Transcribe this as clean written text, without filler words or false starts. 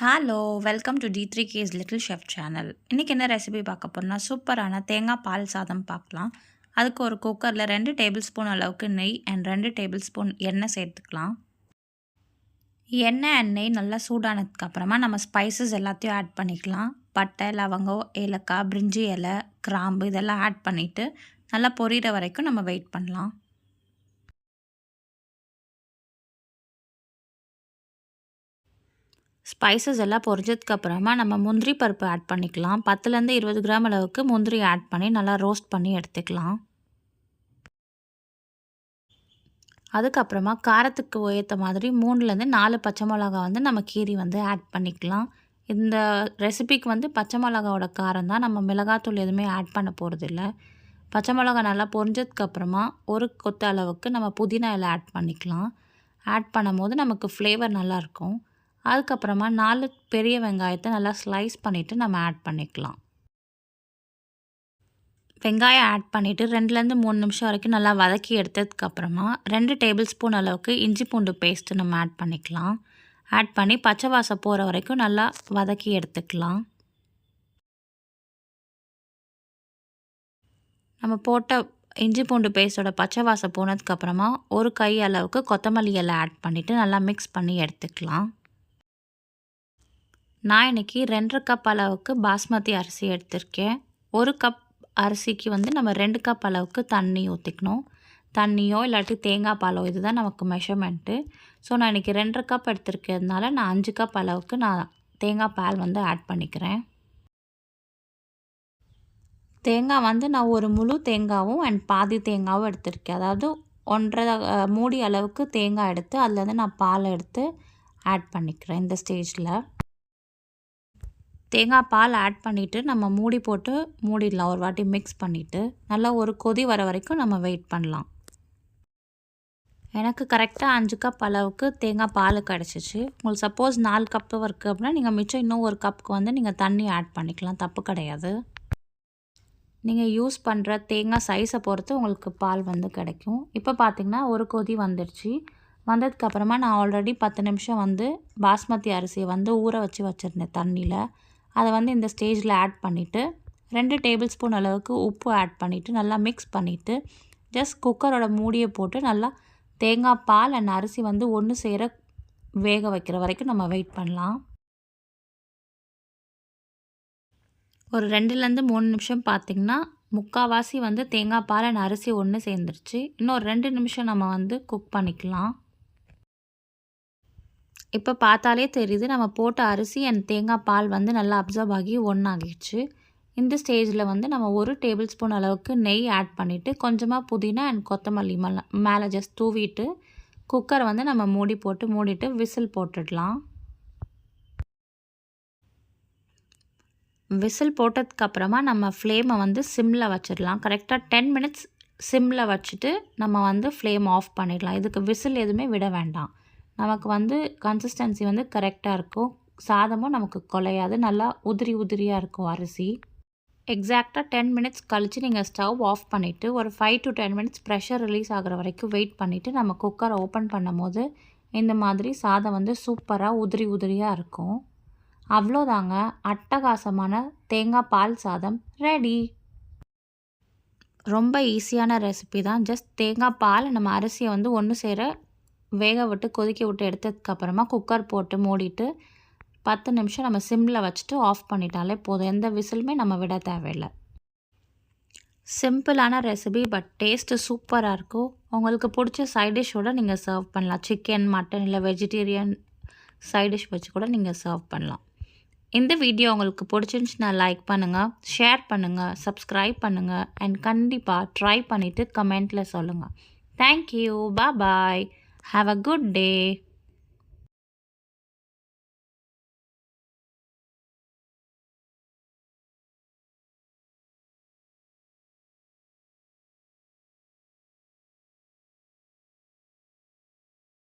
Hello welcome to D3K's little chef channel. இன்றைக்கி என்ன recipe பார்க்க போகிறோம்னா சூப்பரான தேங்காய் பால் சாதம் பார்க்கலாம். அதுக்கு ஒரு குக்கரில் 2 டேபிள் ஸ்பூன் அளவுக்கு நெய் அண்ட் 2 டேபிள் ஸ்பூன் எண்ணெய் சேர்த்துக்கலாம். எண்ணெய் அண்ட் நெய் நல்லா சூடானதுக்கப்புறமா நம்ம ஸ்பைசஸ் எல்லாத்தையும் ஆட் பண்ணிக்கலாம். பட்டை, லவங்கம், ஏலக்காய், பிரிஞ்சி இலை, கிராம்பு இதெல்லாம் ஆட் பண்ணிவிட்டு நல்லா பொரியிற வரைக்கும் நம்ம வெயிட் பண்ணலாம். ஸ்பைசஸ் எல்லாம் பொரிஞ்சதுக்கப்புறமா நம்ம முந்திரி பருப்பு ஆட் பண்ணிக்கலாம். 10லேருந்து 20 கிராம் அளவுக்கு முந்திரி ஆட் பண்ணி நல்லா ரோஸ்ட் பண்ணி எடுத்துக்கலாம். அதுக்கப்புறமா காரத்துக்கு ஏற்ற மாதிரி 3லேருந்து 4 பச்சை மிளகா நம்ம கீரி ஆட் பண்ணிக்கலாம். இந்த ரெசிபிக்கு பச்சை மிளகாவோட காரம் தான், நம்ம மிளகாத்தூள் எதுவுமே ஆட் பண்ண போகிறதில்ல. பச்சை மிளகா நல்லா பொரிஞ்சதுக்கப்புறமா ஒரு கொத்து அளவுக்கு நம்ம புதினா இலை ஆட் பண்ணிக்கலாம். ஆட் பண்ணும்போது நமக்கு ஃப்ளேவர் நல்லாயிருக்கும். அதுக்கப்புறமா 4 பெரிய வெங்காயத்தை நல்லா ஸ்லைஸ் பண்ணிவிட்டு நம்ம ஆட் பண்ணிக்கலாம். வெங்காயம் ஆட் பண்ணிவிட்டு 2லேருந்து 3 நிமிஷம் வரைக்கும் நல்லா வதக்கி எடுத்ததுக்கப்புறமா 2 டேபிள் ஸ்பூன் அளவுக்கு இஞ்சி பூண்டு பேஸ்ட்டு நம்ம ஆட் பண்ணிக்கலாம். ஆட் பண்ணி பச்சை வாசம் போகிற வரைக்கும் நல்லா வதக்கி எடுத்துக்கலாம். நம்ம போட்ட இஞ்சி பூண்டு பேஸ்ட்டோட பச்சை வாசம் போனதுக்கப்புறமா ஒரு கை அளவுக்கு கொத்தமல்லி இலை ஆட் பண்ணிவிட்டு நல்லா மிக்ஸ் பண்ணி எடுத்துக்கலாம். நான் இன்றைக்கி 2.5 கப் அளவுக்கு பாஸ்மதி அரிசி எடுத்திருக்கேன். 1 கப் அரிசிக்கு நம்ம 2 கப் அளவுக்கு தண்ணி ஊற்றிக்கணும். தண்ணியோ இல்லாட்டி தேங்காய் பாலோ இதுதான் நமக்கு மெஷர்மெண்ட்டு. ஸோ நான் இன்றைக்கி 2.5 கப் எடுத்திருக்கிறதுனால நான் 5 கப் அளவுக்கு நான் தேங்காய் பால் ஆட் பண்ணிக்கிறேன். தேங்காய் நான் ஒரு முழு தேங்காவும் அண்ட் பாதி தேங்காவும் எடுத்திருக்கேன். அதாவது 1.5 மூடி அளவுக்கு தேங்காய் எடுத்து அதில் நான் பால் எடுத்து ஆட் பண்ணிக்கிறேன். இந்த ஸ்டேஜில் தேங்காய் பால் ஆட் பண்ணிவிட்டு நம்ம மூடி போட்டு மூடிடலாம். ஒரு வாட்டி மிக்ஸ் பண்ணிவிட்டு நல்லா ஒரு கொதி வர வரைக்கும் நம்ம வெயிட் பண்ணலாம். எனக்கு கரெக்டாக 5 கப் அளவுக்கு தேங்காய் பால் கிடச்சிச்சு. உங்களுக்கு சப்போஸ் 4 கப்பு இருக்குது அப்படின்னா நீங்கள் மிச்சம் இன்னும் 1 கப்புக்கு நீங்கள் தண்ணி ஆட் பண்ணிக்கலாம், தப்பு கிடையாது. நீங்கள் யூஸ் பண்ணுற தேங்காய் சைஸை பொறுத்து உங்களுக்கு பால் கிடைக்கும். இப்போ பார்த்திங்கன்னா ஒரு கொதி வந்துடுச்சு. வந்ததுக்கப்புறமா நான் ஆல்ரெடி 10 நிமிஷம் பாஸ்மதி அரிசியை ஊற வச்சு வச்சுருந்தேன் தண்ணியில். அதை இந்த ஸ்டேஜில் ஆட் பண்ணிவிட்டு 2 டேபிள் ஸ்பூன் அளவுக்கு உப்பு ஆட் பண்ணிவிட்டு நல்லா மிக்ஸ் பண்ணிவிட்டு ஜஸ்ட் குக்கரோட மூடியை போட்டு நல்லா தேங்காய் பால் அண்ட் அரிசி ஒன்று சேர வேக வைக்கிற வரைக்கும் நம்ம வெயிட் பண்ணலாம். ஒரு 2லேருந்து 3 நிமிஷம் பார்த்திங்கன்னா முக்கால்வாசி தேங்காய் பால் அண்ட் அரிசி ஒன்று சேர்ந்துருச்சு. இன்னும் 2 நிமிஷம் நம்ம குக் பண்ணிக்கலாம். இப்போ பார்த்தாலே தெரியுது நம்ம போட்ட அரிசி அண்ட் தேங்காய் பால் நல்லா அப்சர்வ் ஆகி ஒன்றாகிடுச்சு. இந்த ஸ்டேஜில் நம்ம 1 டேபிள் ஸ்பூன் அளவுக்கு நெய் ஆட் பண்ணிவிட்டு கொஞ்சமாக புதினா அண்ட் கொத்தமல்லி மேலே ஜஸ்ட் தூவிட்டு குக்கரை நம்ம மூடி போட்டு மூடிட்டு விசில் போட்டுடலாம். விசில் போட்டதுக்கப்புறமா நம்ம ஃப்ளேமை சிம்மில் வச்சிடலாம். கரெக்டாக 10 மினிட்ஸ் சிம்மில் வச்சுட்டு நம்ம ஃப்ளேம் ஆஃப் பண்ணிடலாம். இதுக்கு விசில் எதுவுமே விட வேண்டாம். நமக்கு கன்சிஸ்டன்சி கரெக்டாக இருக்கும். சாதமும் நமக்கு குலையாது, நல்லா உதிரி உதிரியாக இருக்கும் அரிசி. எக்ஸாக்டாக 10 மினிட்ஸ் கழித்து நீங்கள் ஸ்டவ் ஆஃப் பண்ணிவிட்டு ஒரு 5 to 10 மினிட்ஸ் ப்ரெஷர் ரிலீஸ் ஆகிற வரைக்கும் வெயிட் பண்ணிவிட்டு நம்ம குக்கரை ஓப்பன் பண்ணும் போது இந்த மாதிரி சாதம் சூப்பராக உதிரி உதிரியாக இருக்கும். அவ்வளோதாங்க, அட்டகாசமான தேங்காய் பால் சாதம் ரெடி. ரொம்ப ஈஸியான ரெசிபி தான். ஜஸ்ட் தேங்காய் பால் நம்ம அரிசியை ஒன்று சேர வேக விட்டு கொதிக்க விட்டு எடுத்ததுக்கப்புறமா குக்கர் போட்டு மூடிட்டு 10 நிமிஷம் நம்ம சிம்மில் வச்சுட்டு ஆஃப் பண்ணிட்டாலே போதும். எந்த விசிலுமே நம்ம விட தேவையில்லை. சிம்பிளான ரெசிபி, பட் டேஸ்ட்டு சூப்பராக இருக்கும். உங்களுக்கு பிடிச்ச சைட் டிஷ்ஷோடு நீங்கள் சர்வ் பண்ணலாம். சிக்கன், மட்டன் இல்லை வெஜிடேரியன் சைட் டிஷ் வச்சு கூட நீங்கள் சர்வ் பண்ணலாம். இந்த வீடியோ உங்களுக்கு பிடிச்சிருந்துச்சுன்னா லைக் பண்ணுங்கள், ஷேர் பண்ணுங்கள், சப்ஸ்கிரைப் பண்ணுங்கள் அண்ட் கண்டிப்பாக ட்ரை பண்ணிவிட்டு கமெண்ட்டில் சொல்லுங்கள். Thank you, bye. Have a good day.